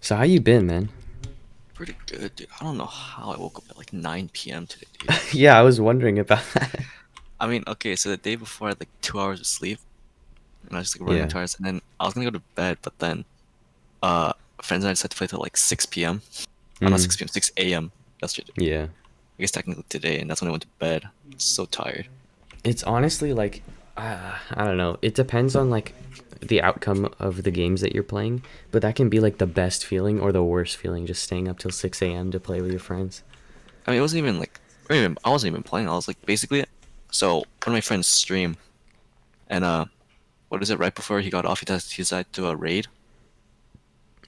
So how you been, man? Pretty good, dude. I don't know how I woke up at like 9 p.m. today, dude. Yeah, I was wondering about that. I mean, okay, so the day before I had like 2 hours of sleep, and I was just like running on Yeah. tires, and then I was gonna go to bed, but then uh friends and I decided to play till like 6 p.m. Not Mm. 6 p.m., 6 a.m. yesterday. Yeah. I guess technically today, and that's when I went to bed. So tired. It's honestly like I don't know. It depends on like the outcome of the games that you're playing, but that can be like the best feeling or the worst feeling just staying up till 6 a.m. to play with your friends. I mean, it wasn't even like, I wasn't even playing. I was like basically, so one of my friends stream, and what is it? Right before he got off, he decided to do a raid.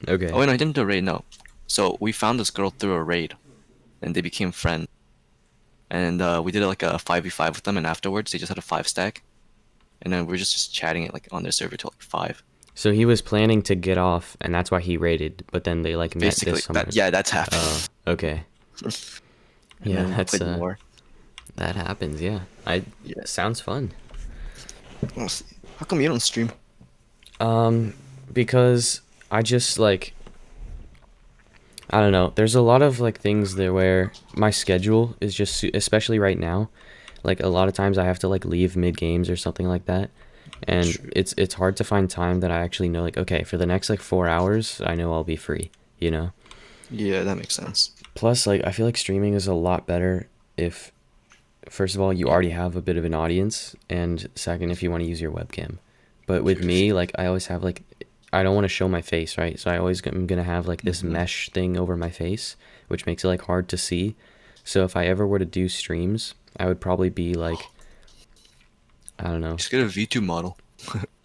Oh Okay. wait, no, he didn't do a raid. No. So we found this girl through a raid, and they became friends. And we did like a 5v5 with them, and afterwards they just had a 5 stack, and then we are just chatting it like on their server till like 5. So he was planning to get off and that's why he raided, but then they like met this Basically, summer. that yeah, that's happened. Oh, okay. And Yeah, then that's played more. that happens, yeah. I Yeah. sounds fun. Honestly, how come you don't stream? Um because I just like I don't know. There's a lot of like things there where my schedule is just especially right now. Like a lot of times I have to like leave mid games or something like that, and True. it's hard to find time that I actually know like okay for the next like 4 hours I know I'll be free. You know. Yeah, that makes sense. Plus like I feel like streaming is a lot better if first of all you already have a bit of an audience, and second if you want to use your webcam. But with True. me like I always have like I don't want to show my face, right? So I always am gonna have like this Mm-hmm. mesh thing over my face, which makes it like hard to see. So if I ever were to do streams, I would probably be like, I don't know. Just get a V2 model.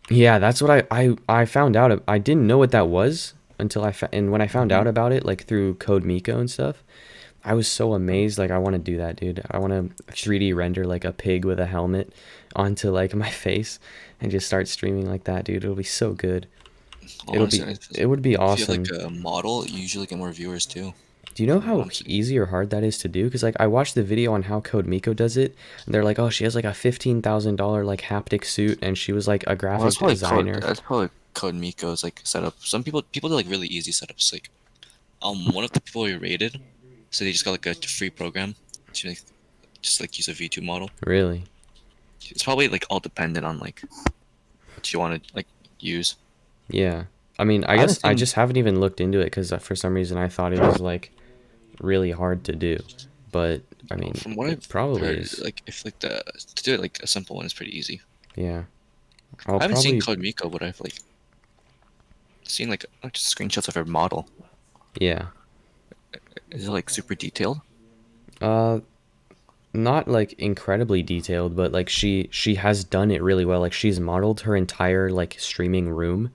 Yeah, that's what I found out. I didn't know what that was until and when I found Mm-hmm. out about it, like through Code Miko and stuff, I was so amazed. Like I want to do that, dude. I want to 3D render like a pig with a helmet onto like my face and just start streaming like that, dude. It'll be so good. It'll Honestly, be it would be if you have like awesome. a model, you usually get more viewers too. Do you know From what how I'm seeing. easy or hard that is to do? Because like I watched the video on how Code Miko does it, and they're like, oh, she has like a $15,000 like haptic suit, and she was like a Well, that's graphic probably code. designer. That's probably Code Miko's like setup. Some people do like really easy setups. Like one of the people we rated, so they just got like a free program to like, just like use a V2 model. Really? It's probably like all dependent on like what you want to like use. Yeah. I mean, I I haven't guess I seen just haven't even looked into it because for some reason I thought it was like really hard to do, but I mean, from what it I've probably heard, is. like if like the to do it like a simple one is pretty easy. Yeah. I'll I haven't seen probably Code Miko, but I've like seen like just screenshots of her model. yeah. Is it like super detailed? Uh not like incredibly detailed, but like she has done it really well. Like she's modeled her entire like streaming room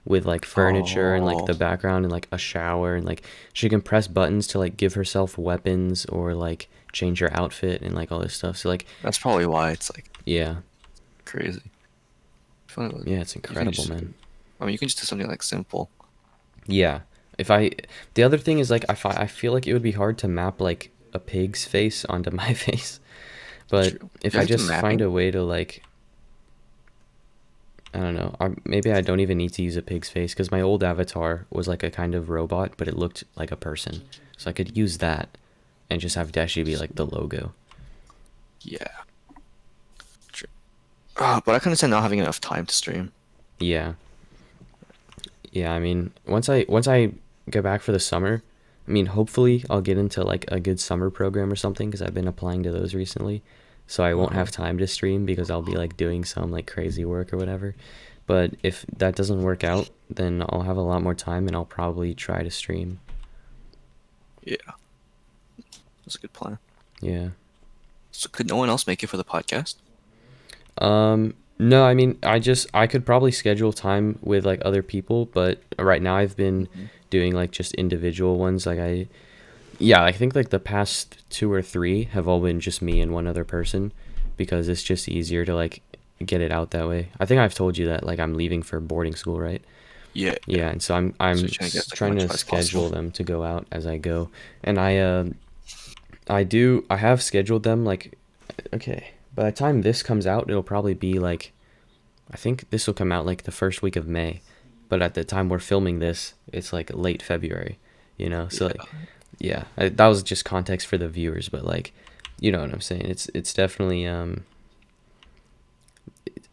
with like furniture and like Oh, the background and like a shower, and like she can press buttons to like give herself weapons or like change her outfit and like all this stuff. So like that's probably why it's like yeah. crazy. I feel like Yeah, it's you can incredible, just, man. I mean, you can just do something like simple. Yeah. If I the other thing is like I feel like it would be hard to map like a pig's face onto my face. But True. if You I have to just find mapping. a way to like I don't know. Maybe I don't even need to use a pig's face because my old avatar was like a kind of robot, but it looked like a person. So I could use that and just have Dashi be like the logo. Yeah. True. But I can understand not having enough time to stream. Yeah. Yeah, I mean, once I get back for the summer, I mean, hopefully I'll get into like a good summer program or something because I've been applying to those recently. So I won't Uh-huh. have time to stream because I'll be like doing some like crazy work or whatever. But if that doesn't work out, then I'll have a lot more time and I'll probably try to stream. Yeah, that's a good plan. Yeah. So could no one else make it for the podcast? No, I mean, I could probably schedule time with like other people, but right now I've been Hmm. doing like just individual ones. Yeah, I think like the past two or three have all been just me and one other person because it's just easier to like get it out that way. I think I've told you that like I'm leaving for boarding school, right? Yeah, Yeah, yeah. and so So you're trying to get like as trying much to as possible. schedule them to go out as I go. And I have scheduled them like okay, by the time this comes out, it'll probably be like I think this will come out like the first week of May. but at the time we're filming this, it's like late February, you know. So like, Yeah. yeah, that was just context for the viewers, but like, you know what I'm saying. It's definitely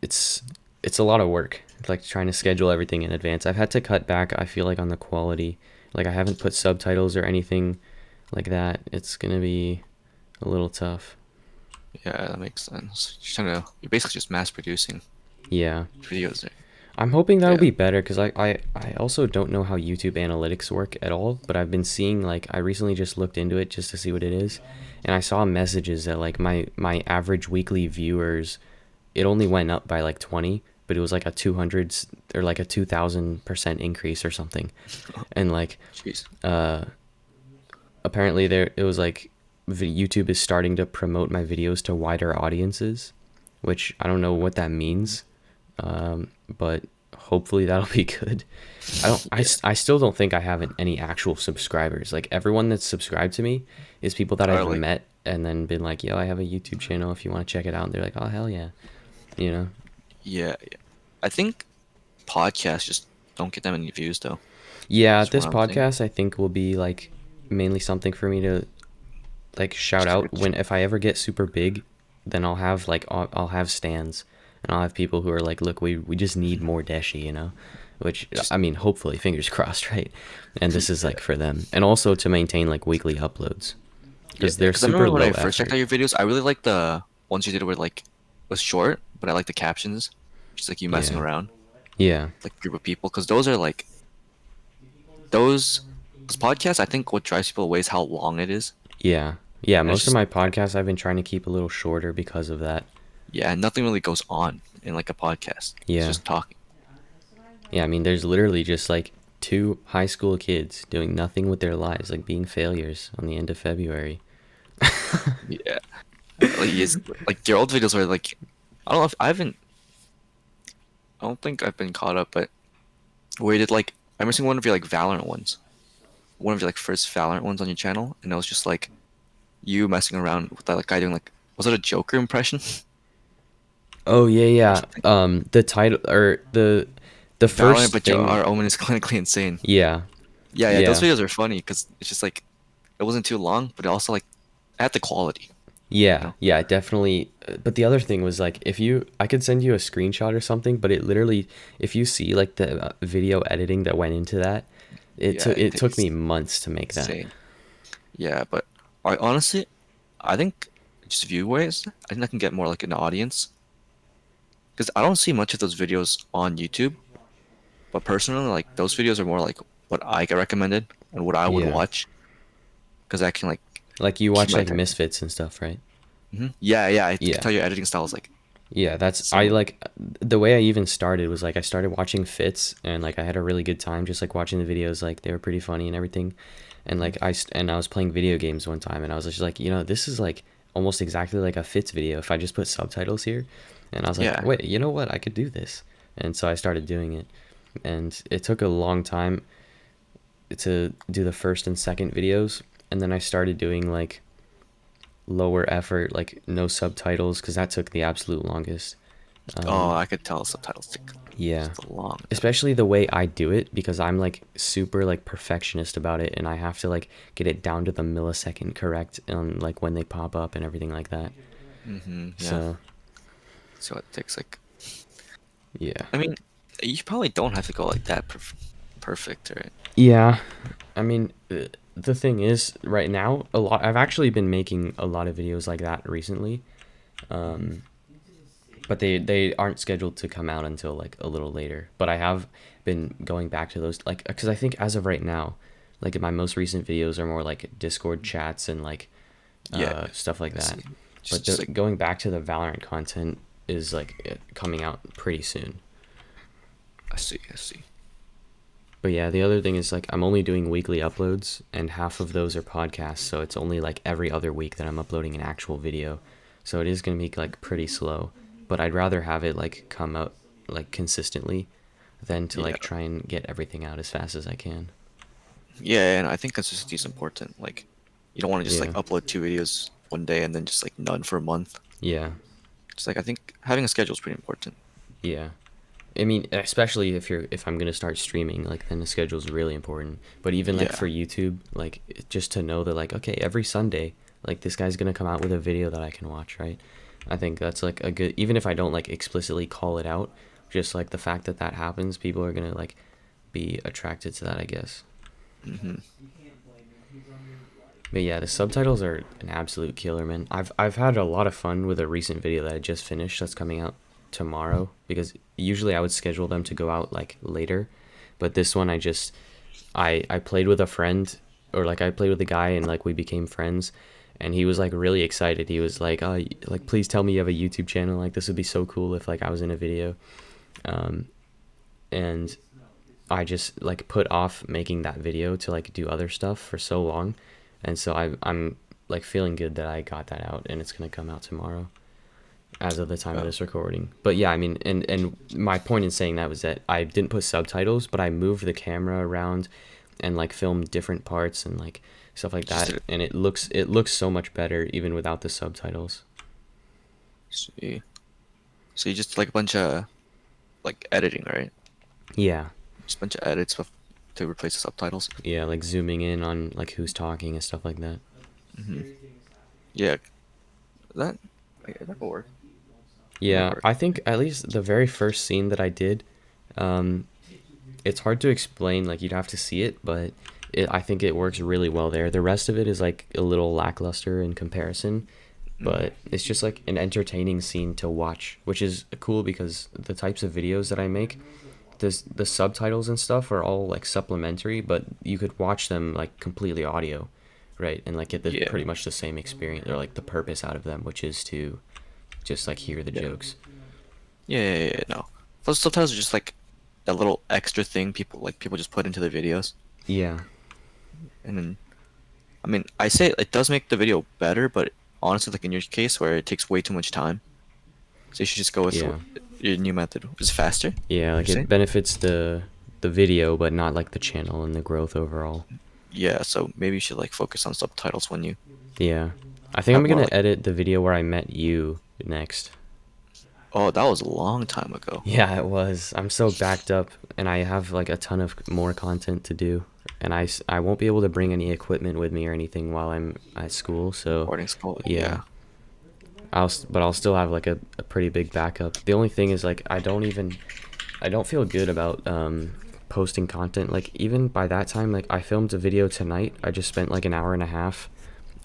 it's it's a lot of work, like trying to schedule everything in advance. I've had to cut back, I feel like, on the quality. Like I haven't put subtitles or anything like that. It's gonna be a little tough. Yeah, that makes sense. You're basically just mass producing Yeah. videos there. I'm hoping that'll Yeah. be better because I also don't know how YouTube analytics work at all, but I've been seeing, like, I recently just looked into it just to see what it is, and I saw messages that like my average weekly viewers, it only went up by like 20, but it was like a 200 or like a 2000% increase or something. And like Jeez. uh apparently there it was like YouTube is starting to promote my videos to wider audiences, which I don't know what that means, but hopefully that'll be good. Yeah. I still don't think I have any actual subscribers. Like everyone that's subscribed to me is people that Or I've like, met and then been like, yo, I have a YouTube channel if you want to check it out. And they're like, oh, hell yeah. You know? yeah, yeah. I think podcasts just don't get that many views though. Yeah, That's what this I'm saying. podcast I think will be like mainly something for me to like shout Just out like when if I ever get super big, then I'll have like I'll have stands and I'll have people who are like, look, we just need more Deshi, you know, which just I mean, hopefully, fingers crossed, right? And this is like for them, and also to maintain like weekly uploads yeah, because yeah. they're Because I super remember when low I first checked effort. out your videos, I really liked the ones you did where like was short, but I like the captions, just like you messing Yeah, around, yeah, like a group of people. Because those are like those. Because podcasts, I think what drives people away is how long it is, yeah, yeah. and it's Most of just my podcasts I've been trying to keep a little shorter because of that. yeah, nothing really goes on in like a podcast. It's Yeah, just talking. yeah. I mean, there's literally just like two high school kids doing nothing with their lives, like being failures on the end of February. Yeah, like it's like your old videos were like I don't know if I haven't. I don't think I've been caught up, but where you did like I remember seeing one of your like Valorant ones, one of your like first Valorant ones on your channel, and it was just like you messing around with that like, guy doing like was it a Joker impression Oh yeah, or yeah. something? The title or the Valorant, first but thing. our Omen is clinically insane. Yeah, Yeah, yeah, those yeah, videos are funny because it's just like it wasn't too long, but it also like at the quality, you yeah, know? yeah. Definitely. But the other thing was like, if you, I could send you a screenshot or something, but it literally, if you see like the video editing that went into that, Yeah, it it took takes me months to make that. insane. Yeah, but I honestly, I think just view ways, I think I can get more like an audience because I don't see much of those videos on YouTube. But personally, like those videos are more like what I get recommended and what I would Yeah, watch because I can like like you keep watch my like attention. Misfits and stuff, right? Yeah, yeah, I can Yeah. tell your editing style is like Yeah, that's I similar. like the way I even started was like I started watching Fits and like I had a really good time just like watching the videos, like they were pretty funny and everything. And Mhm. like and I was playing video games one time and I was just like, you know, this is like almost exactly like a Fits video if I just put subtitles here. And I was like, Yeah. wait, you know what? I could do this. And so I started doing it. And it took a long time to do the first and second videos, and then I started doing like lower effort, like no subtitles, because that took the absolute longest. Oh, Um, I could tell subtitles take yeah, just a long time. especially the way I do it because I'm like super like perfectionist about it, and I have to like get it down to the millisecond correct, and like when they pop up and everything like that. Yeah. So So it takes like yeah, I mean, you probably don't have to go like that perfect, right? yeah. I mean, the thing is, right now, a lot. I've actually been making a lot of videos like that recently. Hmm. Um, but they aren't scheduled to come out until like a little later. But I have been going back to those like because I think as of right now, like my most recent videos are more like Discord chats and like Yeah, stuff like I that. see. But Just like going back to the Valorant content is like coming out pretty soon. I see, I see. But yeah, the other thing is like I'm only doing weekly uploads and half of those are podcasts, so it's only like every other week that I'm uploading an actual video. So it is going to be like pretty slow, but I'd rather have it like come out like consistently than to Yeah, like try and get everything out as fast as I can. yeah, and I think consistency is important. Like, you don't want to just like Yeah. upload 2 videos one day and then just like none for a month. Yeah. Just like I think having a schedule is pretty important. Yeah. I mean, especially if I'm gonna start streaming, like then the schedule is really important. But even like Yeah. for YouTube, like just to know that like okay, every Sunday, like this guy's gonna come out with a video that I can watch, right? I think that's like a good. Even if I don't like explicitly call it out, just like the fact that that happens, people are gonna like be attracted to that, I guess. Hmm. But yeah, the subtitles are an absolute killer, man. I've had a lot of fun with a recent video that I just finished that's coming out tomorrow because usually I would schedule them to go out like later, but this one I played with a friend or like I played with a guy and like we became friends and he was like really excited. He was like, "Oh, like please tell me you have a YouTube channel. Like this would be so cool if like I was in a video." Um and I just like put off making that video to like do other stuff for so long, and so I'm like feeling good that I got that out and it's gonna come out tomorrow as of the time of Oh, this recording. But yeah, I mean, and my point in saying that was that I didn't put subtitles, but I moved the camera around and like filmed different parts and like stuff like just that, did it. and it looks so much better even without the subtitles. See. So you just like a bunch of like editing, right? Yeah, Just a bunch of edits to replace the subtitles. yeah, like zooming in on like who's talking and stuff like that. Hmm. Yeah, that that will work. That might Yeah, work. I think at least the very first scene that I did, um, it's hard to explain. Like you'd have to see it, but I think it works really well there. The rest of it is like a little lackluster in comparison, Hmm. but it's just like an entertaining scene to watch, which is cool because the types of videos that I make, the subtitles and stuff are all like supplementary, but you could watch them like completely audio, right? And like get the Yeah. pretty much the same experience or like the purpose out of them, which is to just like hear the Yeah. jokes. Yeah. No. Those subtitles are just like a little extra thing people just put into the videos, Yeah. and then I mean I say it does make the video better, but honestly, like in your case where it takes way too much time, so you should just go with Yeah. your new method. Is faster? Yeah, Would you like say? it benefits the video but not like the channel and the growth overall. Yeah. So maybe you should like focus on subtitles when you Yeah. I think I'm have more going to like. edit the video where I met you next. Oh, that was a long time ago. Yeah, it was. I'm so backed up and I have like a ton of more content to do and I won't be able to bring any equipment with me or anything while I'm at school, so Boarding school. yeah. Yeah. But I'll still have like a pretty big backup. The only thing is like I don't feel good about posting content. Like even by that time, like I filmed a video tonight. I just spent like an hour and a half.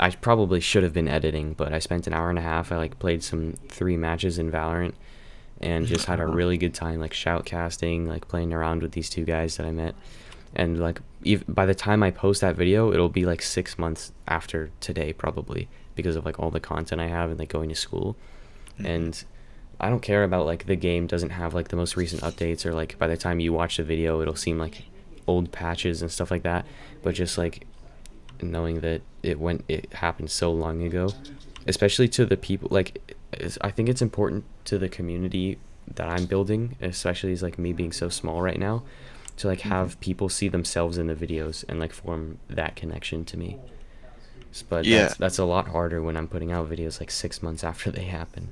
I probably should have been editing, but I spent an hour and a half. I like played some 3 matches in Valorant and just had a Uh-huh. really good time like shoutcasting, like playing around with these 2 guys that I met. And like by the time I post that video, it'll be like 6 months after today probably because of like all the content I have and like going to school. Hmm. And I don't care about like the game doesn't have like the most recent updates or like by the time you watch the video it'll seem like old patches and stuff like that, but just like knowing that it happened so long ago, especially to the people like I think it's important to the community that I'm building, especially as like me being so small right now, to like Hmm. have people see themselves in the videos and like form that connection to me. But Yeah. that's a lot harder when I'm putting out videos like 6 months after they happen.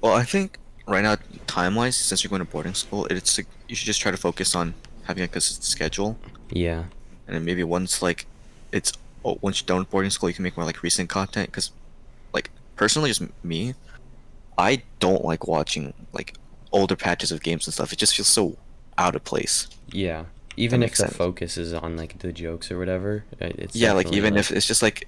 Well, I think right now, time-wise, since you're going to boarding school, it's like you should just try to focus on having a consistent schedule, Yeah. and then maybe once like it's once you're done with boarding school, you can make more like recent content. Because like personally, just me, I don't like watching like older patches of games and stuff. It just feels so out of place. Yeah. If that Even if makes the sense. focus is on like the jokes or whatever, it's Yeah, like definitely even if like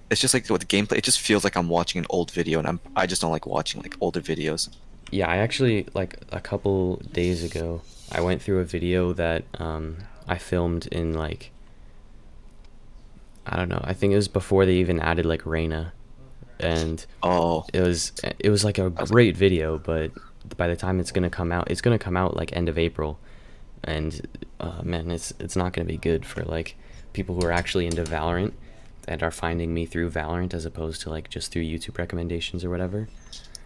it's just like with the gameplay, it just feels like I'm watching an old video, and I just don't like watching like older videos. yeah, I actually like a couple days ago, I went through a video that I filmed in like I don't know, I think it was before they even added like Reina, and Oh, it was like a I was like, great video, but by the time it's gonna come out like end of April, and man, it's not gonna be good for like people who are actually into Valorant and are finding me through Valorant as opposed to like just through YouTube recommendations or whatever.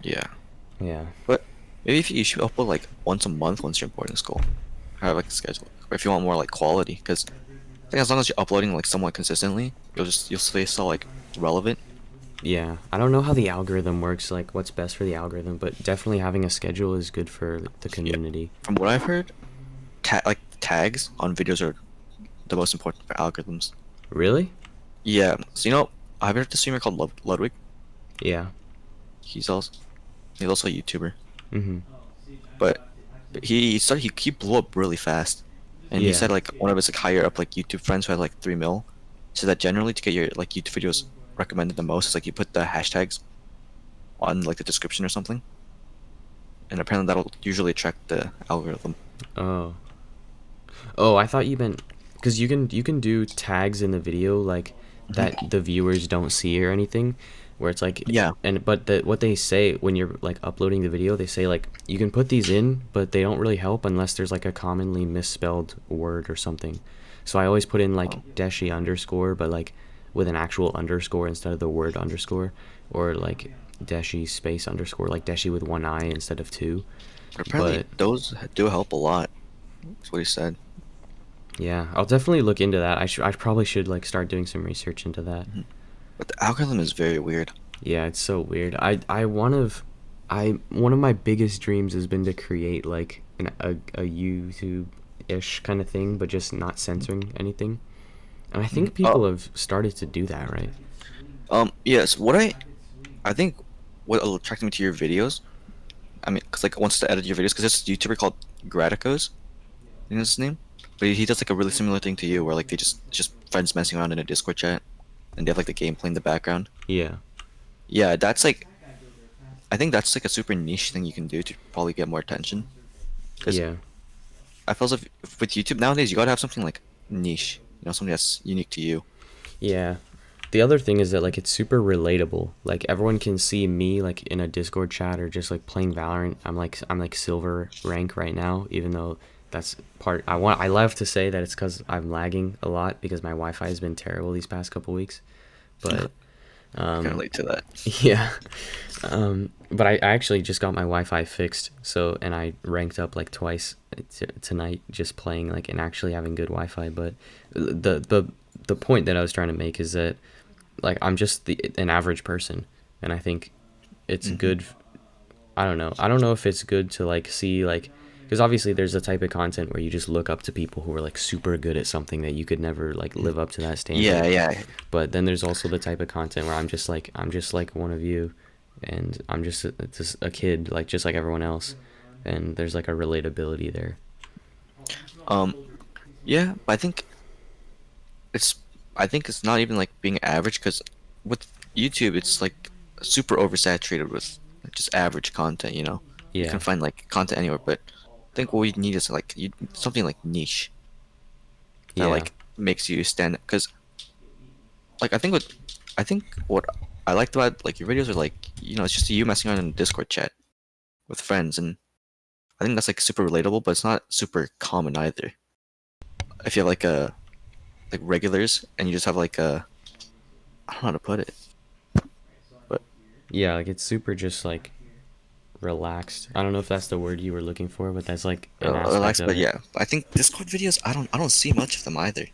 yeah. Yeah. But maybe if you should upload like once a month once you're in boarding school, have like a schedule. Or if you want more like quality, because I think as long as you're uploading like somewhat consistently, you'll stay so like relevant. Yeah, I don't know how the algorithm works, like what's best for the algorithm, but definitely having a schedule is good for the Yeah. community. From what I've heard, like tags on videos are the most important for algorithms. Really? Yeah. So I've heard the streamer called Ludwig. Yeah. He's also he's also a YouTuber, Mm-hmm. but he blew up really fast, and he Yeah. said like one of his like higher up like YouTube friends who had like 3 mil, said that generally to get your like YouTube videos recommended the most is like you put the hashtags on like the description or something, and apparently that'll usually attract the algorithm. Oh. Oh, I thought you meant because you can do tags in the video like that Hmm. the viewers don't see or anything, where it's like Yeah. and but what they say when you're like uploading the video, they say like you can put these in, but they don't really help unless there's like a commonly misspelled word or something. So I always put in like Oh. deshi underscore, but like with an actual underscore instead of the word underscore, or like deshi space underscore, like deshi with one I instead of two. But apparently But those do help a lot. That's what he said. yeah, I'll definitely look into that. I probably should like start doing some research into that. Mhm. But the algorithm is very weird. Yeah, it's so weird. One of my biggest dreams has been to create like a YouTube ish kind of thing, but just not censoring anything. And I Mhm. think people have started to do that, right? Yes. I think what attracted me to your videos, I mean, cause like wants to edit your videos, cause there's a YouTuber called Graticos, you know his name, but he does like a really similar thing to you, where like they just friends messing around in a Discord chat, and they have like the gameplay in the background. Yeah. Yeah, that's like I think that's like a super niche thing you can do to probably get more attention. Cause Yeah. I feel as if with YouTube nowadays you gotta have something like niche, something that's unique to you. Yeah. The other thing is that like it's super relatable. Like everyone can see me like in a Discord chat or just like playing Valorant. I'm like silver rank right now, even though that's part I love to say that it's cuz I'm lagging a lot because my Wi-Fi has been terrible these past couple weeks. But I can um relate to that. yeah. But I actually just got my Wi-Fi fixed. So and I ranked up like twice tonight just playing like and actually having good Wi-Fi, but the point that I was trying to make is that like I'm just an average person, and I think it's Hmm. good. I don't know if it's good to like see like because obviously there's a type of content where you just look up to people who are like super good at something that you could never like live up to that Yeah, standard. yeah. But then there's also the type of content where I'm just like one of you, and I'm just a kid like just like everyone else, and there's like a relatability there. Um, yeah, but it's I think it's not even like being average because with YouTube it's like super oversaturated with like, just average content. You can Yeah, find like content anywhere, but I think what we need is like something like niche that yeah, like makes you stand. Because like I think what I liked about like your videos are like it's just you messing around in a Discord chat with friends, and I think that's like super relatable, but it's not super common either. If you have like regulars and you just have like a I don't know how to put it, but yeah. Like it's super just like relaxed. I don't know if that's the word you were looking for, but that's like an aspect relaxed. of But it. yeah, I think Discord videos I don't see much of them either,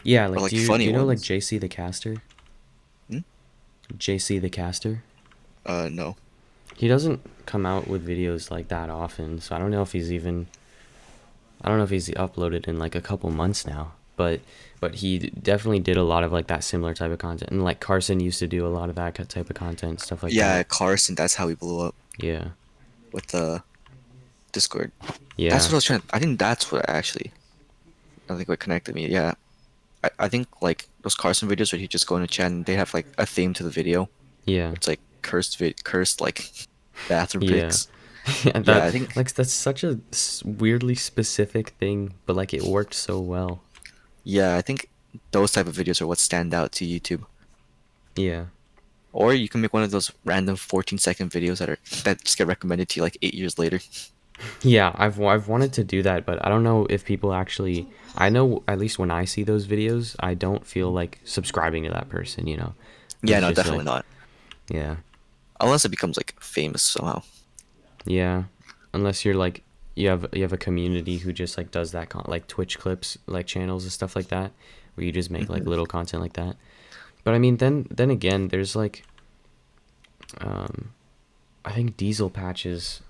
Yeah, or like like do you do funny you know like ones. JC the caster? Hmm? JC the caster? No. He doesn't come out with videos like that often, so I don't know if he's uploaded in like a couple months now. But he definitely did a lot of like that similar type of content, and like Carson used to do a lot of that type of content, stuff like Yeah, that. Carson. That's how he blew up Yeah, with the Discord. That's yeah, what I was trying. I think that's what actually. I think what connected me. Yeah, I think like those Carson videos where he just go in a chat and they have like a theme to the video. yeah, It's like cursed like bathroom yeah. pics. Yeah, Yeah, that I think. like that's such a weirdly specific thing, but like it worked so well. Yeah, I think those type of videos are what stand out to YouTube. Yeah. Or you can make one of those random 14-second videos that just get recommended to you like 8 years later. Yeah, I've wanted to do that, but I don't know if people actually. I know at least when I see those videos, I don't feel like subscribing to that person. Yeah, It's no, just definitely like, not. yeah, Unless it becomes like famous somehow. yeah. Unless you're like you have a community who just like does that like Twitch clips, like channels and stuff like that, where you just make like Hmm. little content like that. But I mean, then again, there's like Um, I think Diesel Patches.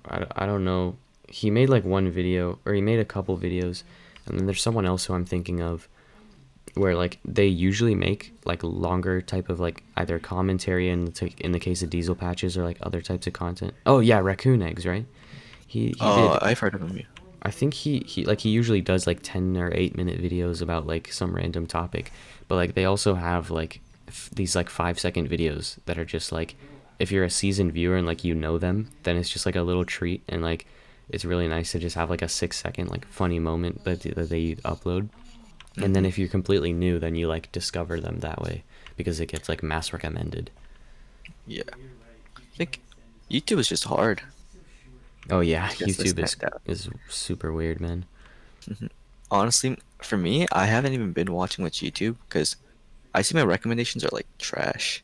I don't know. He made like one video, or he made a couple videos, and then there's someone else who I'm thinking of, where like they usually make like longer type of like either commentary in the case of Diesel Patches or like other types of content. Oh yeah, Raccoon Eggs, right? He did. I've heard of him. Yeah. I think he usually does like 10 or 8 minute videos about like some random topic, but like they also have like these like 5 second videos that are just like, if you're a seasoned viewer and like you know them, then it's just like a little treat, and like it's really nice to just have like a 6 second like funny moment that they upload. And then Hmm. if you're completely new, then you like discover them that way because it gets like mass recommended. Yeah. I think YouTube is just hard Oh yeah, to get to YouTube stand out. is super weird, man. Hmm. Honestly, for me, I haven't even been watching much YouTube because I see my recommendations are like trash.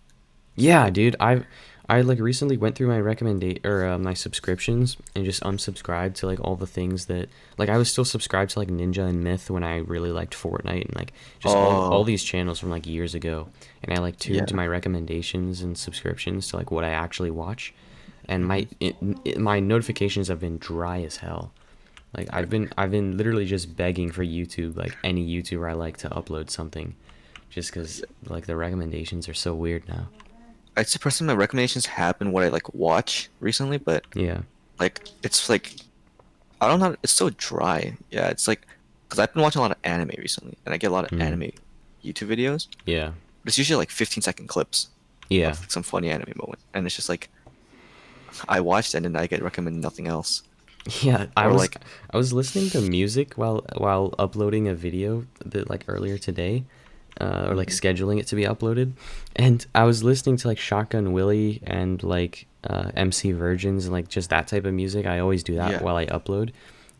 Yeah, Like, dude, I like recently went through my recommendation or my subscriptions and just unsubscribed to like all the things that, like, I was still subscribed to like Ninja and Myth when I really liked Fortnite, and like just all oh, these channels from like years ago, and I like tuned yeah. my recommendations and subscriptions to like what I actually watch, and Hmm. my notifications have been dry as hell. Like I've been literally just begging for YouTube, like any YouTuber I like to upload something, just because like the recommendations are so weird now. I'd say personally my recommendations have been what I like watch recently, but Yeah. like it's like I don't know, it's so dry. Yeah, it's like because I've been watching a lot of anime recently, and I get a lot of Mm. anime YouTube videos, Yeah. but it's usually like 15-second clips Yeah. of like, some funny anime moment, and it's just like I watched it and then I get recommended nothing else, Yeah, or like I was listening to music while uploading a video that like earlier today, or like mhm. scheduling it to be uploaded, and I was listening to like Shotgun Willie and like MC Virgins and like just that type of music. I always do that Yeah. while I upload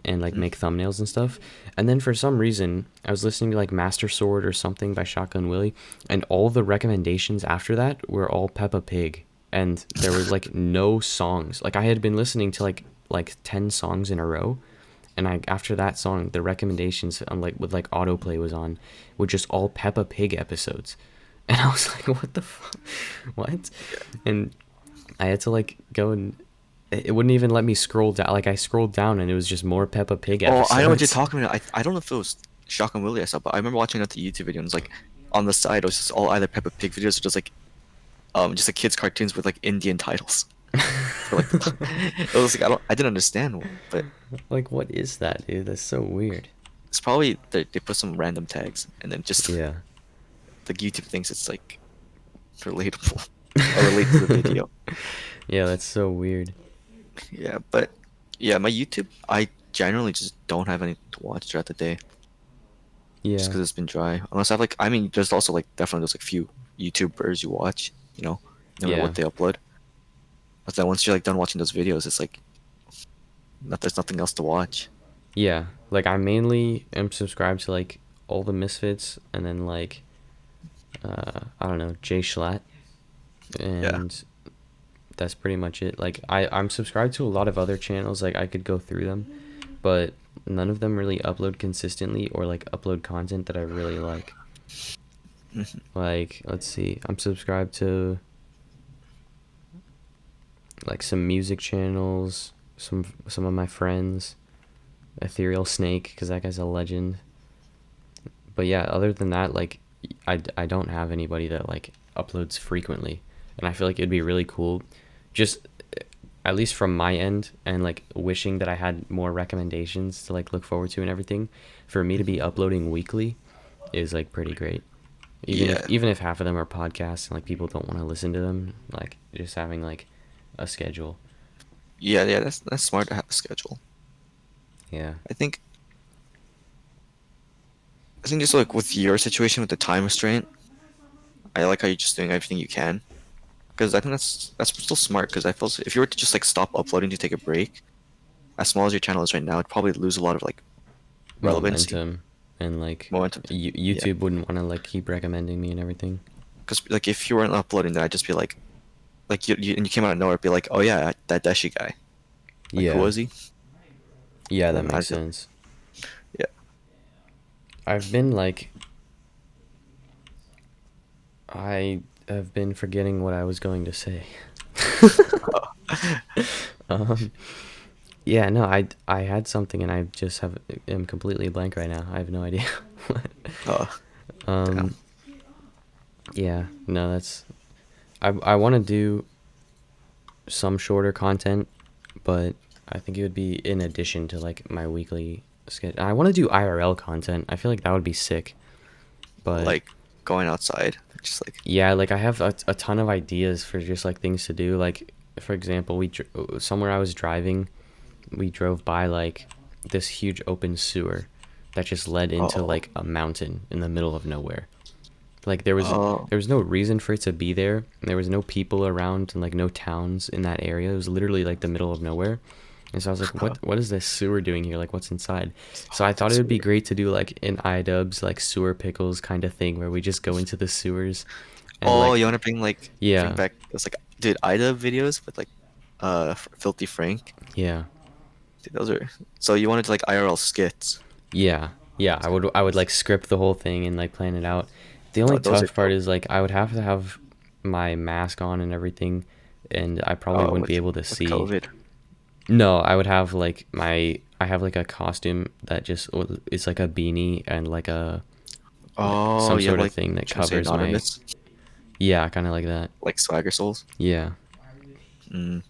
and like Mhm. make thumbnails and stuff. And then for some reason, I was listening to like Master Sword or something by Shotgun Willie, and all the recommendations after that were all Peppa Pig, and there were like no songs. Like I had been listening to like 10 songs in a row, and I after that song the recommendations on like with like autoplay was on were just all Peppa Pig episodes. And I was like, what the fuck? What? And I had to like go and it wouldn't even let me scroll down. Like I scrolled down and it was just more Peppa Pig Oh, I know what you're episodes. talking about. I don't know if it was Shotgun Willie I saw, but I remember watching another YouTube video and it was like on the side it was just all either Peppa Pig videos or just like kids cartoons with like Indian titles. For like it was like I didn't understand, but Like what is that, dude? That's so weird. it's probably they put some random tags and then just Yeah. the YouTube thinks it's like relatable or relate to the video. Yeah, that's so weird. Yeah, but yeah, my YouTube I generally just don't have anything to watch throughout the day just Yeah. because it's been dry. Unless I have like I mean, there's also like definitely there's like few YouTubers you watch, no matter Yeah. what they upload. But then once you're like done watching those videos, it's like there's nothing else to watch. Yeah. Like I mainly am subscribed to like all the Misfits, and then like I don't know, Jay Schlatt, Yeah. and that's pretty much it. Like I'm subscribed to a lot of other channels, like I could go through them, but none of them really upload consistently or like upload content that I really like. Mhm. Like, let's see. I'm subscribed to like some music channels, some of my friends, Ethereal Snake cuz that guy's a legend. But yeah, other than that, like I don't have anybody that like uploads frequently. And I feel like it'd be really cool just at least from my end, and like wishing that I had more recommendations to like look forward to and everything, for me to be Mhm. uploading weekly is like pretty great. Yeah. Even if half of them are podcasts and like people don't want to listen to them, like just having like a schedule. Yeah, yeah, that's smart to have a schedule. Yeah. I think I think just like with your situation with the time restraint, I like how you're just doing everything you can. Because I think that's still smart. Because I feel if you were to just like stop uploading to take a break, as small as your channel is right now, it'd probably lose a lot of like relevancy, Momentum, and like momentum. Yeah. YouTube wouldn't want to like keep recommending me and everything. Because like if you weren't uploading, then I'd just be like and you came out of nowhere, it'd be like, oh yeah, that Dashi guy. Like who Yeah. was he? Yeah, And that then makes I'd be sense. yeah. I've been like I have been forgetting what I was going to say. Oh. Um, yeah, no, I had something and I just have am completely blank right now. I have no idea. Oh, damn. um, yeah, no, that's I want to do some shorter content, but I think it would be in addition to like my weekly schedule. I want to do IRL content. I feel like that would be sick. But Like going outside, just like yeah, like I have a ton of ideas for just like things to do. Like for example, somewhere I was driving, we drove by like this huge open sewer that just led into oh, like a mountain in the middle of nowhere. Like there was oh, no reason for it to be there. There was no people around and like no towns in that area. It was literally like the middle of nowhere. And so I was like, what is this sewer doing here? Like what's inside? So I thought haunted it would be sewer. great to do like an iDubbbz like sewer pickles kind of thing where we just go into the sewers and Oh, like you want to bring yeah, back those like dude Ida videos with like Filthy Frank? yeah. Dude, those are so you wanted to like IRL skits. Yeah. Yeah, I would like script the whole thing and like plan it out. The only Oh, those are tough part dope. is like I would have to have my mask on and everything and I probably Oh, wouldn't be able to with see. COVID. No, I would have like I have like a costume that just it's like a beanie and like a like Oh, some you have sort of like thing that trying to say covers my anonymous, yeah, kind of like that. like Swagger Souls. Yeah. Mm.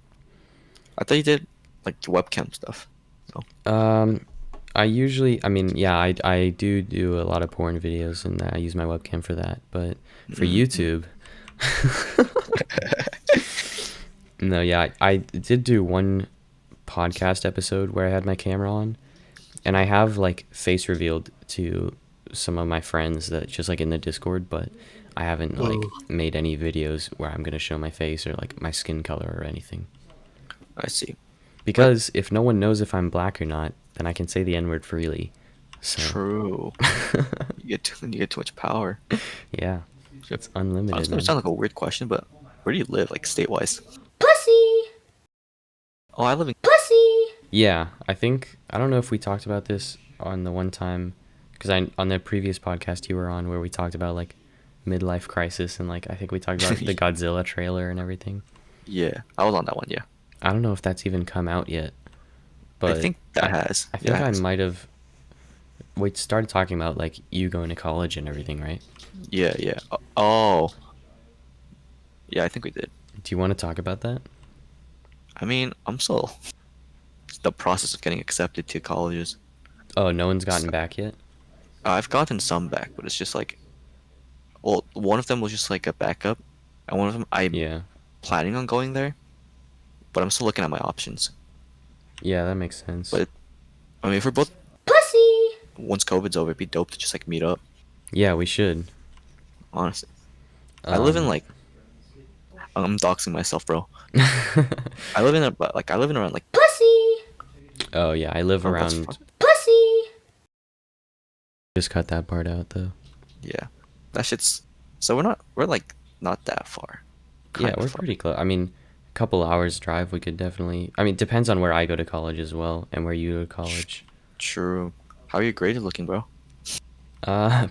I thought you did like webcam stuff. No. Um I mean, yeah, I do a lot of porn videos and I use my webcam for that, but for Mm-hmm. YouTube no, yeah, I did do one podcast episode where I had my camera on and I have like face revealed to some of my friends that just like in the Discord, but I haven't like Oh, made any videos where I'm gonna show my face or like my skin color or anything. I see. But Because if no one knows if I'm black or not, then I can say the N word freely. So true. You get too much power. yeah, Yep. it's Oh, it's unlimited, gonna man. sound like a weird question, but where do you live, like state-wise? Pussy! Oh, I live in. Pussy! Yeah, I don't know if we talked about this on the one time, because I on the previous podcast you were on where we talked about like midlife crisis and like I think we talked about the Godzilla trailer and everything. Yeah, I was on that one. Yeah, I don't know if that's even come out yet, I but think that I has. I Yeah, think it I has. might have we started talking about like you going to college and everything, right? Yeah, yeah. Oh, yeah. I think we did. Do you want to talk about that? I mean, I'm still the process of getting accepted to colleges. Oh, no one's gotten So, back yet? I've gotten some back, but it's just like, well, one of them was just like a backup, and one of them I'm Yeah. planning on going there, but I'm still looking at my options. Yeah, that makes sense. But I mean, if we're both Pussy! once COVID's over, it'd be dope to just like meet up. Yeah, we should. Honestly, I live in Um like I'm doxing myself, bro. I live in a but like I live in around like Pussy! Oh yeah, I live oh that's around fuck Pussy! just cut that part out though. yeah, that shit's so we're like not that far, Yeah, kind of we're far. pretty close. I mean, a couple hours drive we could definitely. I mean, it depends on where I go to college as well and where you go to Tr- college. True. How are your grades looking, bro?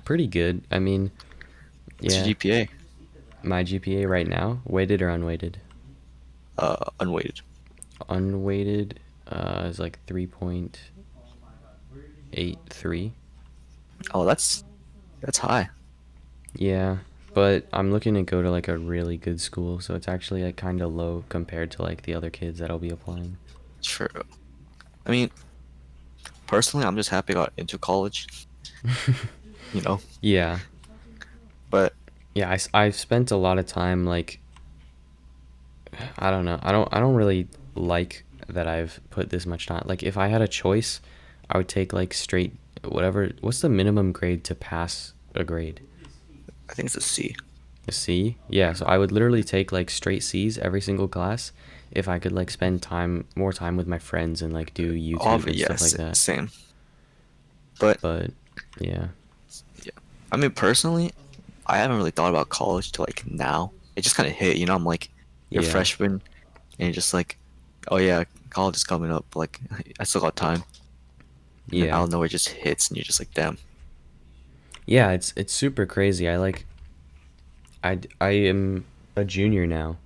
Pretty good. I mean, What's your yeah, GPA? my GPA right now, weighted or unweighted? Unweighted. Unweighted is like 3.83. Oh, that's high. Yeah, but I'm looking to go to like a really good school, so it's actually like kind of low compared to like the other kids that'll be applying. True. I mean, personally, I'm just happy I got into college, you know. Yeah. But Yeah, I've spent a lot of time like I don't know. I don't really like that I've put this much time. Like if I had a choice, I would take like straight whatever. What's the minimum grade to pass a grade? I think it's a C. A C? Yeah, so I would literally take like straight C's every single class if I could like spend more time with my friends and like do YouTube and stuff like Yes, that. same. But But yeah. yeah, I mean, personally, I haven't really thought about college till like now. It just kind of hit, you know. I'm like, you're a Yeah. freshman, and you're just like, oh yeah, college is coming up. Like, I still got time. And then out Yeah. of nowhere, it just hits, and you're just like, damn. Yeah, it's super crazy. I am a junior now,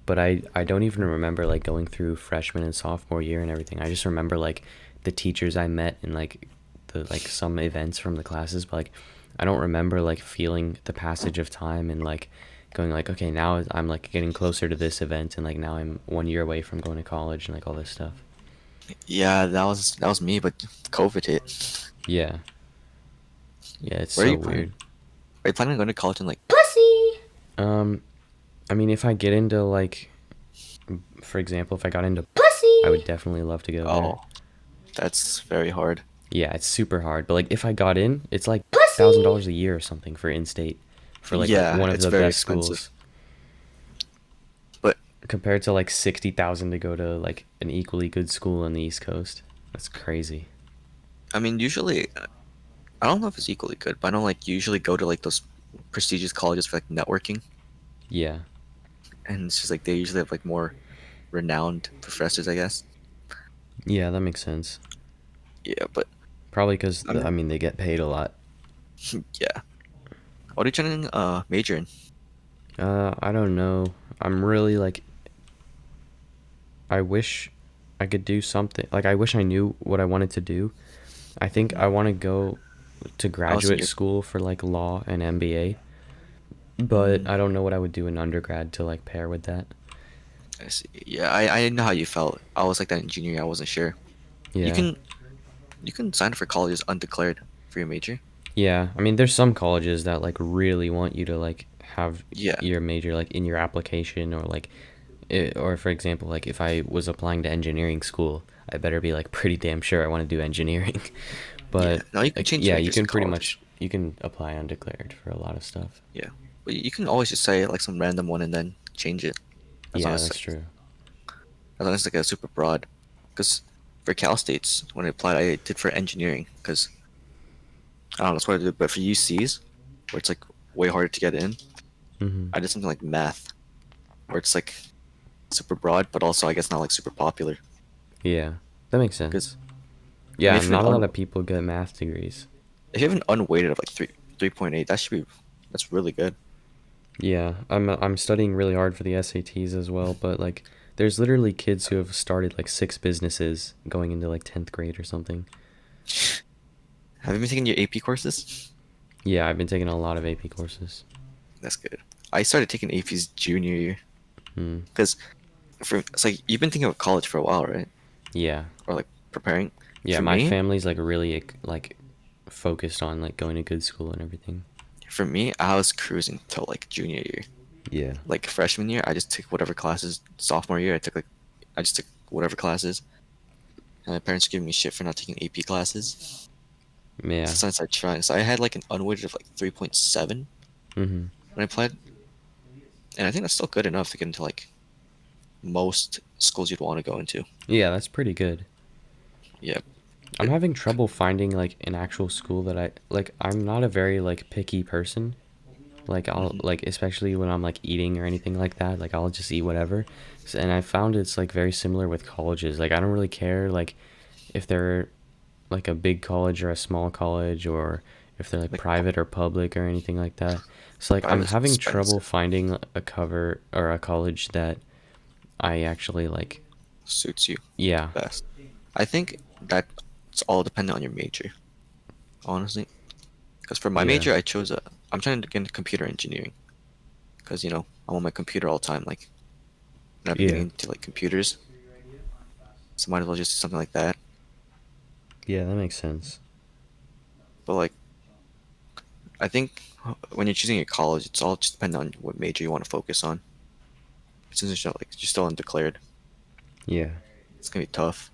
but I don't even remember like going through freshman and sophomore year and everything. I just remember like the teachers I met and like the like some events from the classes, but like I don't remember like feeling the passage of time and like going like okay, now I'm like getting closer to this event and like now I'm 1 year away from going to college and like all this stuff. Yeah, that was me, but COVID hit. Yeah. Yeah, it's Where are so you planning? weird. Are you planning on going to college in like? Pussy. Um I mean if I get into like for example, if I got into I would Pussy. definitely love to go there. Oh, that's very hard. Yeah, it's super hard, but like if I got in, it's like Pussy. $1,000 a year or something for in-state for like Yeah, one of it's the very best expensive. schools But compared to like 60,000 to go to like an equally good school on the East Coast. That's crazy. I mean, usually, I don't know if it's equally good, but I don't like usually go to like those prestigious colleges for like networking, Yeah. and it's just like they usually have like more renowned professors, I guess. Yeah, that makes sense. Yeah, but Probably because I'm I not. mean they get paid a lot. Yeah. What are you trying to major in? I don't know. I'm really like I wish I could do something. Like I wish I knew what I wanted to do. I think I want to go to I was in graduate your. school for like law and MBA, but Mm, I don't know what I would do in undergrad to like pair with that. I see. Yeah, I know how you felt. I was like that in junior year. I wasn't sure. You Yeah. can you can sign up for colleges undeclared for your major. Yeah. I mean, there's some colleges that like really want you to like have Yeah. your major like in your application or like or for example, like if I was applying to engineering school, I better be like pretty damn sure I want to do engineering. Yeah. But Now you can like change yeah, you majors in can pretty colleges. much you can apply undeclared for a lot of stuff. Yeah. But you can always just say like some random one and then change it as long Yeah, as that's true. it's like a super broad. Because for Cal States, when I applied, I did for engineering. Because I don't know, that's what I did. But for UCs, where it's like way harder to get in, Mhm. I did something like math, where it's like super broad, but also I guess not like super popular. Yeah. That makes Because sense. I mean, Yeah, not a lot of people get math degrees. if you have an unweighted of like 3.8, that should be that's really good. Yeah, I'm studying really hard for the SATs as well, but like there's literally kids who have started like six businesses going into like 10th grade or something. Have you been taking your AP courses? Yeah, I've been taking a lot of AP courses. That's good. I started taking APs junior year Hmm. because for it's like you've been thinking of college for a while, right? Yeah. Or like preparing. Yeah, For my me, family's like really like focused on like going to good school and everything. I was cruising till like junior year. Yeah. Like freshman year, I just took whatever classes. Sophomore year, I just took whatever classes. And my parents were giving me shit for not taking AP classes. Yeah. Since I tried, so I had like an unweighted of like 3.7 Mhm. when I applied, and I think that's still good enough to get into like most schools you'd want to go into. Yeah, that's pretty good. Yeah, I'm but having trouble finding like an actual school that I like. I'm not a very like picky person. Like I'll mhm. like especially when I'm like eating or anything like that, like I'll just eat whatever. And I found it's like very similar with colleges. Like I don't really care like if they're like a big college or a small college or if they're like Like private or public or anything like that. So like I'm private's having trouble expensive. finding a cover or a college that I actually like. Suits you Yeah. best. I think that's all dependent on your major, honestly. Because for my Yeah. major, I'm trying to get into computer engineering. Because I'm on my computer all the time. Like, and I've been getting Yeah. into like computers, so might as well just do something like that. Yeah, that makes sense. But like, I think when you're choosing your college, it's all just dependent on what major you want to focus on. Since you're still undeclared, Yeah. it's gonna be tough.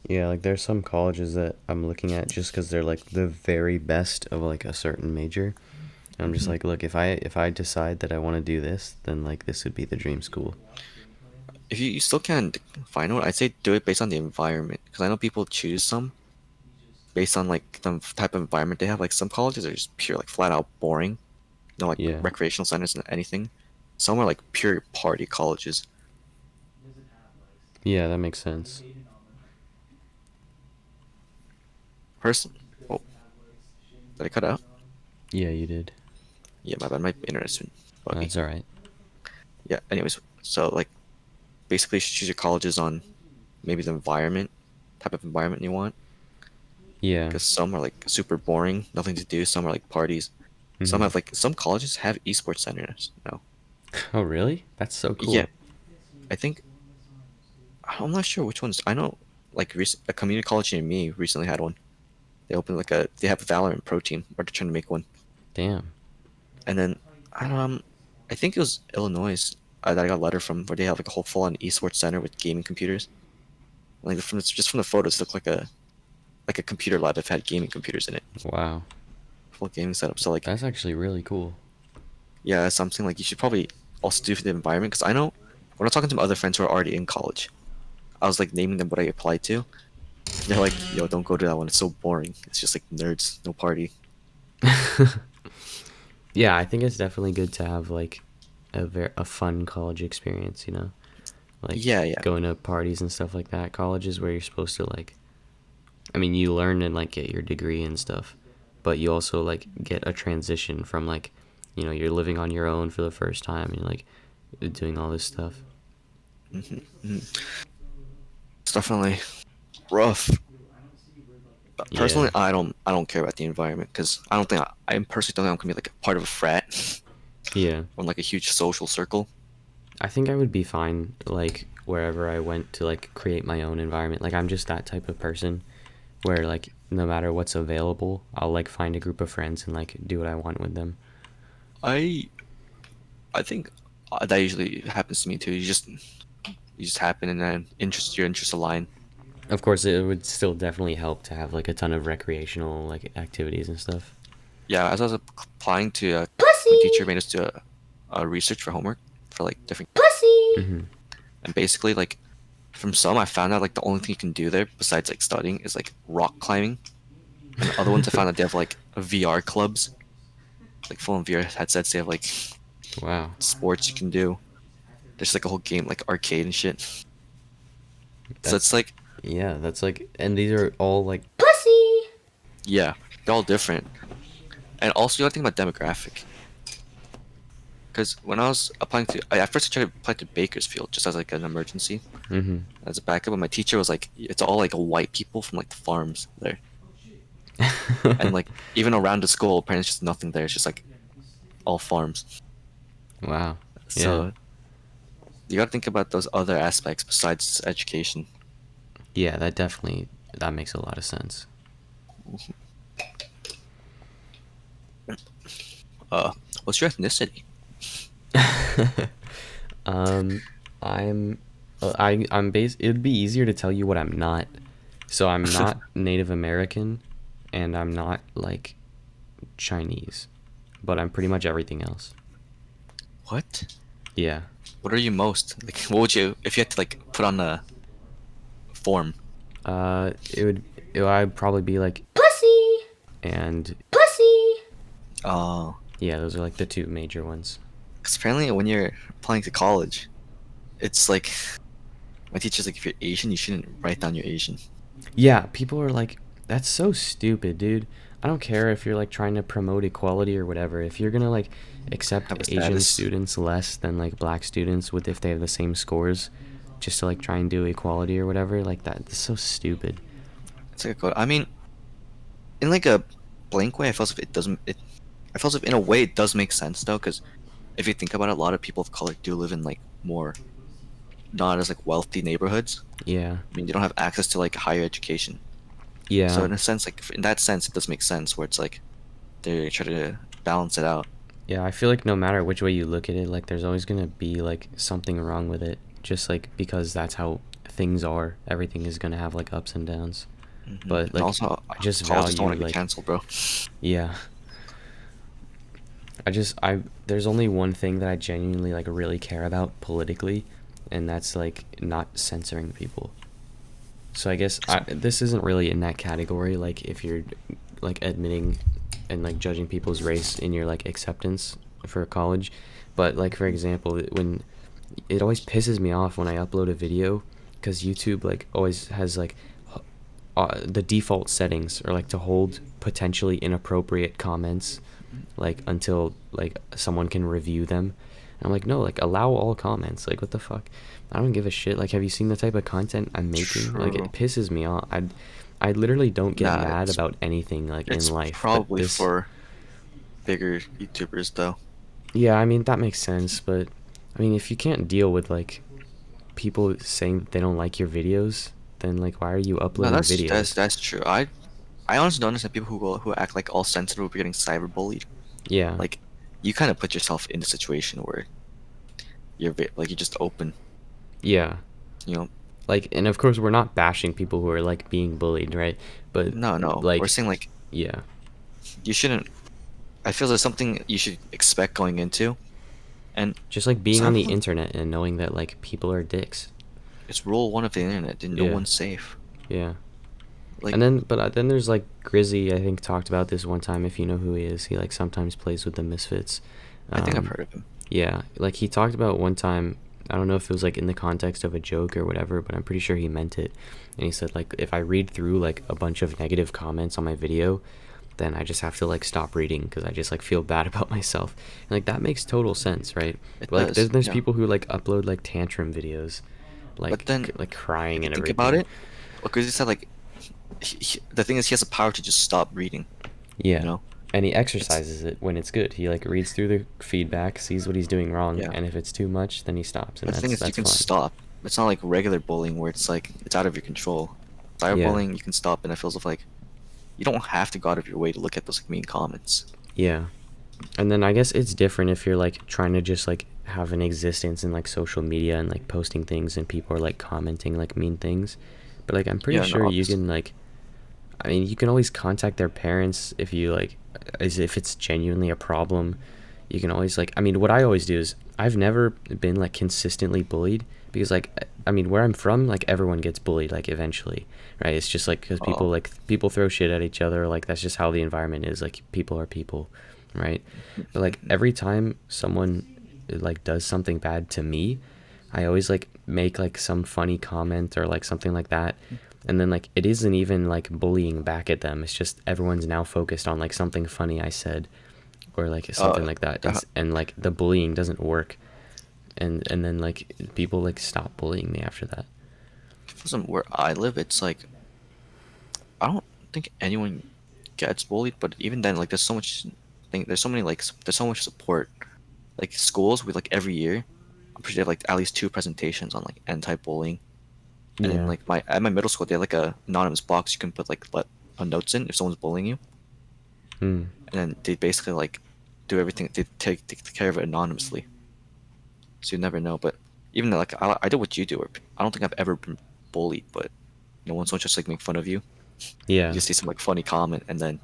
Yeah, like there's some colleges that I'm looking at just because they're like the very best of like a certain major. And I'm just Hmm. like, look, if I decide that I want to do this, then like this would be the dream school. If you still can't find one, I'd say do it based on the environment. Because I know people choose some based on like the type of environment they have. Like some colleges are just pure, like flat out boring. No, like Yeah. recreational centers and anything. Some are like pure party colleges. Yeah, that makes sense. Person, oh, did I cut out? Yeah, you did. Yeah, my bad. My internet's been buggy. That's all right. Yeah. Anyways, so like basically, you should choose your colleges on maybe the environment, type of environment you want. Yeah. Because some are like super boring, nothing to do. Some are like parties. Some Hmm. have like some colleges have esports centers now. Oh, really? That's so Yeah, cool. I think I'm not sure which ones. I know like a community college near me recently had one. They have a Valorant pro team, or they're trying to make one. Damn. And then I think it was Illinois that I got a letter from where they have like a whole full-on esports center with gaming computers. Like just from the photos, it looked like a computer lab that had gaming computers in it, Wow. full gaming setup. So like That's actually really cool. yeah, that's something like you should probably also do for the environment because I know when I'm talking to my other friends who are already in college, I was like naming them what I applied to. They're like, "Yo, don't go to that one. It's so boring. It's just like nerds, no party." Yeah, I think it's definitely good to have like a fun college experience, like Yeah, yeah. going to parties and stuff like that. College is where you're supposed to like, I mean, you learn and like get your degree and stuff, but you also like get a transition from like, you're living on your own for the first time and like doing all this stuff. It's definitely rough. But Yeah. personally, I don't care about the environment because I personally don't think I'm gonna be like a part of a frat Yeah. or like a huge social circle. I think I would be fine like wherever I went to like create my own environment. Like I'm just that type of person where like no matter what's available, I'll like find a group of friends and like do what I want with them. I I think that usually happens to me too. You just happen and then your interests align. Of course, it would still definitely help to have like a ton of recreational like activities and stuff. Yeah, as I was applying to, my teacher Pussy. made us do a research for homework for like different, Pussy. Hmm. and basically like from some I found out like the only thing you can do there besides like studying is like rock climbing, and other ones I found out they have like VR clubs, like full on VR headsets. They have like Wow. sports you can do. There's like a whole game like arcade and shit. So That's it's like yeah, that's like and these are all like Pussy. yeah, they're all different, and also you gotta think about demographic. Because when I was applying at first I tried to apply to Bakersfield just as like an emergency, mhm. as a backup, but my teacher was like, it's all like white people from like the farms there, and like even around the school, apparently it's just nothing there. It's just like all farms. Wow. Yeah. So you gotta think about those other aspects besides education. Yeah, that makes a lot of sense. Uh, what's your ethnicity? um I'm it'd be easier to tell you what I'm not. So I'm not Native American and I'm not like Chinese, but I'm pretty much everything else. What? Yeah. What are you most? Like, what would you if you had to like put on a form? I'd probably be like, Pussy. and Pussy. Oh, yeah, those are like the two major ones. because apparently when you're applying to college, it's like my teacher's like, if you're Asian, you shouldn't write down you're Asian. Yeah, people are like, that's so stupid, dude. I don't care if you're like trying to promote equality or whatever. If you're gonna like accept Have a Asian status. students less than like black students with if they have the same scores, just to like try and do equality or whatever, like that's so stupid. It's like a code. I mean, in like a blank way, I feel as if it doesn't. I feel as if in a way it does make sense though, because if you think about it, a lot of people of color do live in like more not as like wealthy neighborhoods. Yeah. I mean, they don't have access to like higher education. So Yeah. in a sense, like in that sense, it does make sense where it's like they try to balance it out. Yeah, I feel like no matter which way you look at it, like there's always gonna be like something wrong with it. Just like because that's how things are. Everything is gonna have like ups and downs. But And like also, I just colleges don't value want to get like canceled, bro. yeah. I there's only one thing that I genuinely like really care about politically, and that's like not censoring people. So I guess this isn't really in that category. Like if you're like admitting and like judging people's race in your like acceptance for college, but like for example, when it always pisses me off when I upload a video, because YouTube like always has like the default settings are like to hold potentially inappropriate comments like until like someone can review them. And I'm like, no, like allow all comments. Like what the fuck? I don't give a shit. Like have you seen the type of content I'm making? Like it True. pisses me off. I literally don't get Nah, mad about anything like in it's life, but probably this, for bigger YouTubers though. yeah, I mean that makes sense, but I mean if you can't deal with like people saying that they don't like your videos, then like why are you No, uploading that's videos? true. I honestly don't understand people who act like all sensitive will be getting cyberbullied. Yeah. Like, you kind of put yourself in a situation where like you're just open, Yeah. you know. Like and of course we're not bashing people who are like being bullied, right? But No, no, we're like saying like yeah. you shouldn't. I feel there's something you should expect going into, and Just like being on some the people, internet and knowing that like people are dicks. it's rule one of the internet, and no Yeah. one's safe. Yeah. Like, And then but then there's like Grizzy, I think talked about this one time if you know who he is. He like sometimes plays with the Misfits. I think I've Um heard of him. yeah, like he talked about one time, I don't know if it was like in the context of a joke or whatever, but I'm pretty sure he meant it. And he said like if I read through like a bunch of negative comments on my video, then I just have to like stop reading because I just like feel bad about myself. And like that makes total sense, right? It But like does, there's yeah. people who like upload like tantrum videos, But like then, like crying if you and think about everything. it, because he said like, the thing is, he has the power to just stop reading. You Yeah. know, And he it's exercises it when it's good. He like reads through the feedback, sees what he's doing wrong, yeah. and if it's too much, then he stops, and But the thing is, you that's can fine. stop. It's not like regular bullying where it's like it's out of your control. Yeah. Cyberbullying, you can stop, and it feels like you don't have to go out of your way to look at those like mean comments. Yeah. And then I guess it's different if you're like trying to just like have an existence in like social media and like posting things and people are like commenting like mean things. But like I'm pretty Yeah, no, sure you obviously. can like, I mean you can always contact their parents if you like, as if it's genuinely a problem. You can always like, I mean what I always do is I've never been like consistently bullied because like I mean where I'm from like everyone gets bullied like eventually, right? It's just like because Oh, people throw shit at each other, like that's just how the environment is, like people are people, right? But like every time someone like does something bad to me, I always like make like some funny comment or like something like that. And then like it isn't even like bullying back at them. It's just everyone's now focused on like something funny I said or like something like that. uh, And like the bullying doesn't work. And then like people like stop bullying me after that. from where I live, it's like I don't think anyone gets bullied, but even then, like there's so many there's so much support. Like schools, with like every year, I'm pretty sure they have like at least two presentations on like anti-bullying. And then Yeah. like my at my middle school, they had like a anonymous box you can put like let notes in if someone's bullying you, Hmm. and then they basically like do everything. They take care of it anonymously, so you never know. But even though, like I did what you do, where I don't think I've ever been bullied, but when someone just like make fun of you, you Yeah. just see some like funny comment, and then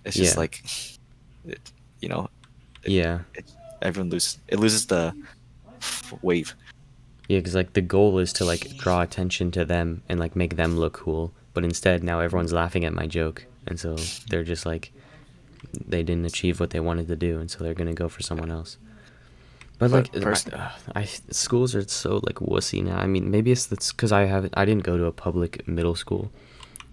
it's just Yeah. like, it, you know, it, Yeah. it everyone loses the wave. Yeah, because like the goal is to like draw attention to them and like make them look cool, but instead now everyone's laughing at my joke, and so they're just like they didn't achieve what they wanted to do, and so they're gonna go for someone else. But But like personally, schools are so like wussy now. I mean, maybe it's because I didn't go to a public middle school,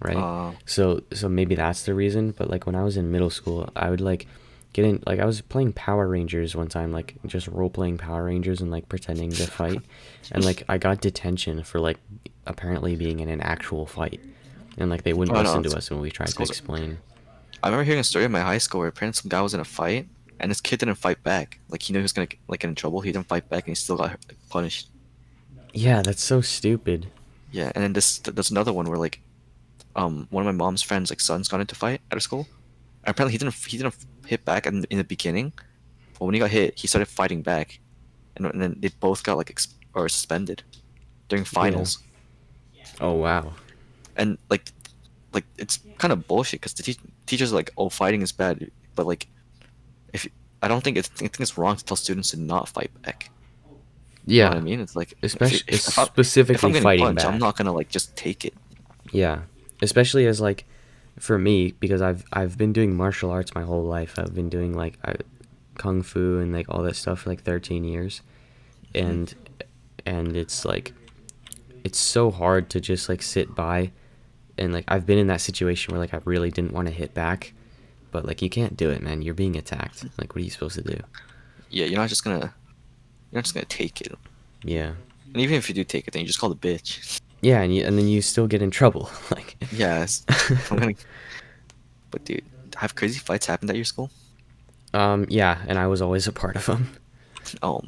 right? uh, So maybe that's the reason. But like when I was in middle school, I would like get in, like I was playing Power Rangers one time, like just role playing Power Rangers and like pretending to fight, and like I got detention for like apparently being in an actual fight, and like they wouldn't oh no, listen to us when we tried to schools. explain. I remember hearing a story in my high school where apparently some guy was in a fight, and this kid didn't fight back. Like he knew he was gonna like get in trouble. He didn't fight back, and he still got punished. Yeah, that's so stupid. Yeah, and then there's another one where like one of my mom's friends like sons got into fight at a school. And apparently he didn't hit back in the beginning, but when he got hit, he started fighting back, and then they both got like or suspended during Yeah. finals. Oh wow. And like it's kind of bullshit because the teachers are like, oh, fighting is bad, but like if I don't think I think it's wrong to tell students to not fight back. You know what I Yeah, mean? It's like especially if I'm specifically getting fighting punched, I'm back. not gonna like just take it. Yeah, especially as like for me because I've been doing martial arts my whole life. I've been doing like kung fu and like all that stuff for like 13 years, Mhm. and it's like it's so hard to just like sit by and like I've been in that situation where like I really didn't want to hit back, but like you can't do it, man. You're being attacked. Like, what are you supposed to do? Yeah, you're not just gonna take it. Yeah. And even if you do take it, then you just call the bitch. Yeah, and then you still get in trouble. Like, Yes. I'm gonna. But dude, have crazy fights happened at your school? yeah, and I was always a part of them. Oh,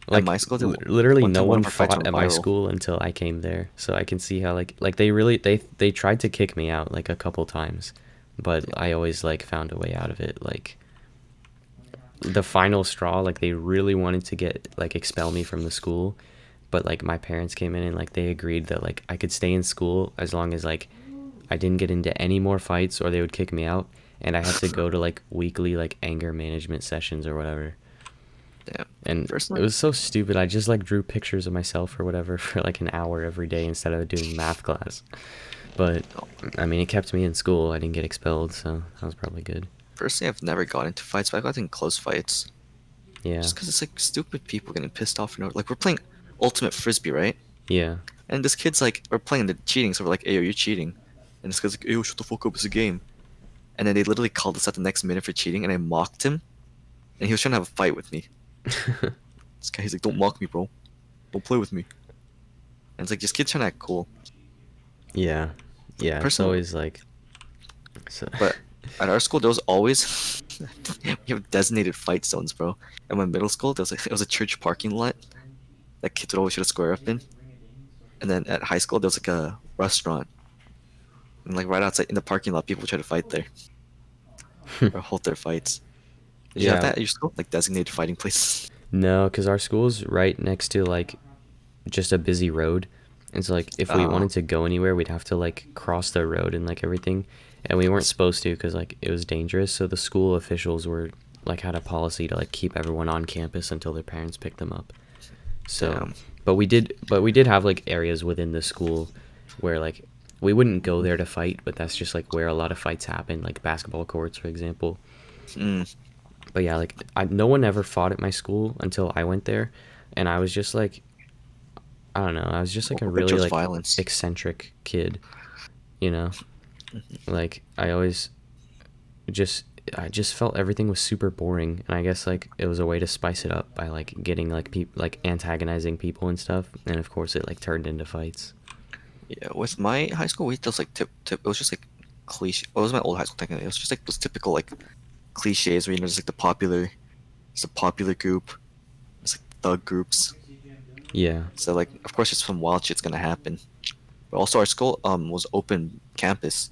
at Like, my school, dude, literally, one no time one one of our fights fought went at my viral. school until I came there. So I can see how like they really they tried to kick me out like a couple times, but Yeah. I always like found a way out of it. Like, the final straw, like they really wanted to get like expel me from the school, but like my parents came in and like they agreed that like I could stay in school as long as like I didn't get into any more fights or they would kick me out, and I had to go to like weekly like anger management sessions or whatever. Damn. And it Personally, was so stupid. I just like drew pictures of myself or whatever for like an hour every day instead of doing math class. But no. I mean, it kept me in school. I didn't get expelled, so that was probably good. Personally, I've never got into fights, but I got in close fights. Yeah. Just because it's like stupid people getting pissed off. Like we're playing Ultimate Frisbee, right? Yeah. And this kid's like, we're playing the cheating, so we're like, "Hey, are you cheating?" And this guy's like, "Ew, shut the fuck up, it's a game." And then they literally called us at the next minute for cheating, and I mocked him, and he was trying to have a fight with me. This guy, he's like, "Don't mock me, bro. Don't play with me." And it's like, this kid's trying to act cool. Yeah. Yeah. It's Personally, always like. So. but at our school, there was always we have designated fight zones, bro. At my middle school, there was a church parking lot that kids would always try to square up in. And then at high school, there was like a restaurant, and like right outside in the parking lot, people would try to fight there or hold their fights. Did you have Yeah. that at your school, like designated fighting places? No, because our school's right next to like just a busy road. And so like if we Oh, wanted to go anywhere, we'd have to like cross the road and like everything. And we weren't supposed to because like it was dangerous. So the school officials were like had a policy to like keep everyone on campus until their parents picked them up. So, damn. but we did have like areas within the school where like we wouldn't go there to fight, but that's just like where a lot of fights happen, like basketball courts, for example. Mm. But yeah, like no one ever fought at my school until I went there, and I was just like, I don't know, I was just like a What really chose like violence? eccentric kid, you know? Like just I just felt everything was super boring, and I guess like it was a way to spice it up by like getting like like antagonizing people and stuff, and of course it like turned into fights. Yeah, with my high school, we just like it was just like cliche. Well, it was my old high school technically. It was just like those typical like cliches where just like it's a popular group, it's like thug groups. Yeah. So like, of course, it's some wild shit's gonna happen. But also, our school was open campus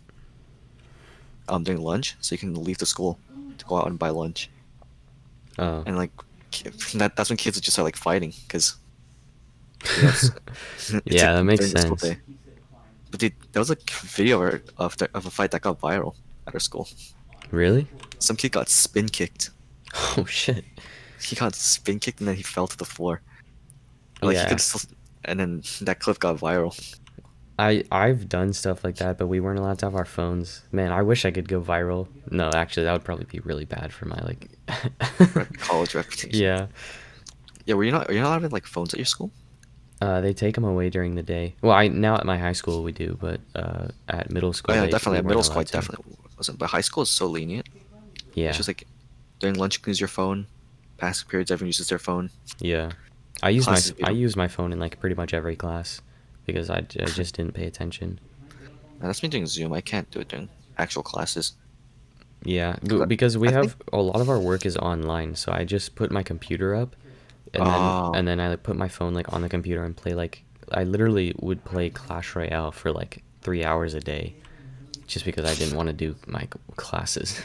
during lunch, so you can leave the school to go out and buy lunch. Oh. And like, that's when kids would just start like fighting because you know, it's Yeah, like that makes during the school sense. day. But dude, there was a video of a fight that got viral at our school. Really? Some kid got spin kicked. Oh shit. He got spin kicked and then he fell to the floor. Like he Yeah. could still, and then that clip got viral. I've done stuff like that, but we weren't allowed to have our phones. Man, I wish I could go viral. No, actually, that would probably be really bad for my like. College reputation. Yeah. Yeah, are you not allowed to have like phones at your school? They take them away during the day. Well, I now at my high school we do, but at middle Oh school yeah, we definitely. At weren't middle school, I allowed to. definitely wasn't. But high school is so lenient. Yeah. It's just like during lunch, you can use your phone. Passing periods, everyone uses their phone. Yeah. Classes, I don't. use my phone in like pretty much every class because I just didn't pay attention. And that's me doing Zoom. I can't do it during actual classes. Yeah, 'Cause because we I think. have a lot of our work is online, so I just put my computer up, Oh, and then I like put my phone like on the computer and play like I literally would play Clash Royale for like 3 hours a day, just because I didn't want to do my classes.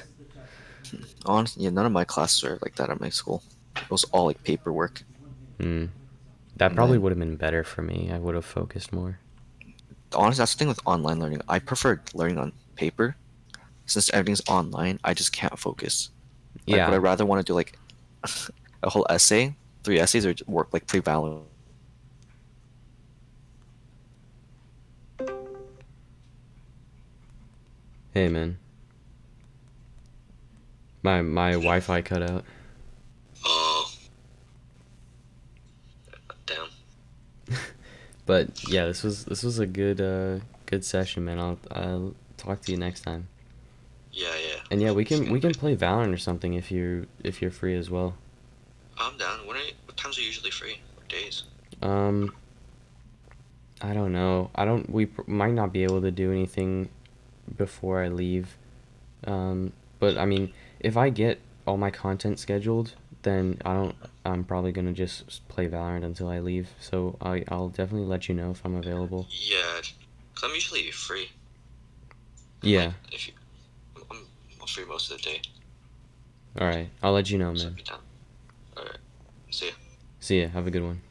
honestly, yeah, none of my classes are like that at my school. It was all like paperwork. Mm. That And probably then, would have been better for me. I would have focused more. honestly, that's the thing with online learning. I prefer learning on paper. Since everything's online, I just can't focus. Like, would I Yeah. rather want to do like a whole essay, 3 essays, or work like play Valorant? Hey man, my Wi-Fi cut out. Oh, damn. But yeah, this was a good session, man. I'll talk to you next time. Yeah, yeah. And yeah, we If you can can. play Valorant or something if you're free as well. I'm down. What times are you usually free? What days? Um, I don't know. I don't. Might not be able to do anything before I leave. But I mean, if I get all my content scheduled, then I don't. I'm probably gonna just play Valorant until I leave. So I'll definitely let you know if I'm available. Yeah, cause I'm usually free. And like Yeah. if you, I'm free most of the day, All right. I'll let you know, so man. be down. All right. See ya. See ya. Have a good one.